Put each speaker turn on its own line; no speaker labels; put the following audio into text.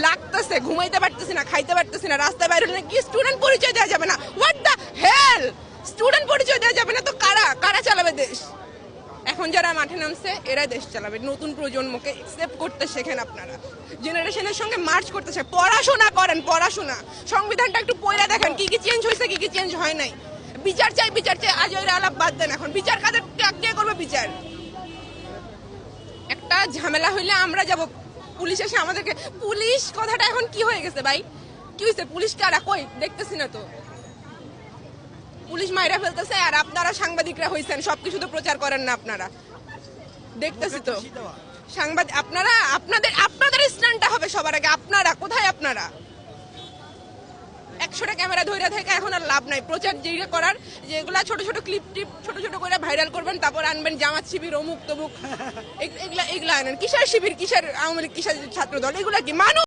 লাগতেছে, ঘুমাইতে পারতেছি না, খাইতে পারতেছি না, রাস্তায় বাইরে হলে কি স্টুডেন্ট পরিচয় দেওয়া যাবে না? হোয়াট দ্য হেল, স্টুডেন্ট পরিচয় দেওয়া যাবে না তো কারা কারা চালাবে দেশ? এখন যারা মাঠে নামছে এরাই দেশ চালাবে। নতুন প্রজন্মকে একসেপ্ট করতে শেখেন আপনারা, জেনারেশনের সঙ্গে মার্চ করতে শেখেন, পড়াশোনা করেন, পড়াশোনা। সংবিধানটা একটু পড়ে দেখেন কি কি চেঞ্জ হয়েছে, কি কি চেঞ্জ হয় নাই। বিচার চাই, বিচার চাই, আজ ওই আলাপ বাদ দেন। এখন বিচার কাদের, কে করবে বিচার? একটা ঝামেলা হইলে আমরা যাব, পুলিশ এসে আমাদেরকে, পুলিশ কথাটা এখন কি হয়ে গেছে ভাই? কি হয়েছে? পুলিশ কারা কই দেখতেছি না তো। পুলিশ মাইরা ফেলতেছে আর আপনারা সাংবাদিকরা হইছেন, সবকিছু তো প্রচার করেন না আপনারা, দেখতেছি তো। সাংবাদিক আপনারা, আপনাদের স্ট্যান্ডটা হবে সবার আগে। আপনারা কোথায়? আপনারা 100টা ক্যামেরা ধরে থেকে এখন আর লাভ নাই। প্রচার যেটা করার, যেগুলা ছোট ছোট ক্লিপ টিপ ছোট ছোট করে ভাইরাল করবেন, তারপর আনবেন জামাত শিবির অমুক তমুক, এগুলা আনেন। কিসের শিবির, কিসের আওয়ামী লীগ, কিসের ছাত্র দল, এগুলা কি মানুষ?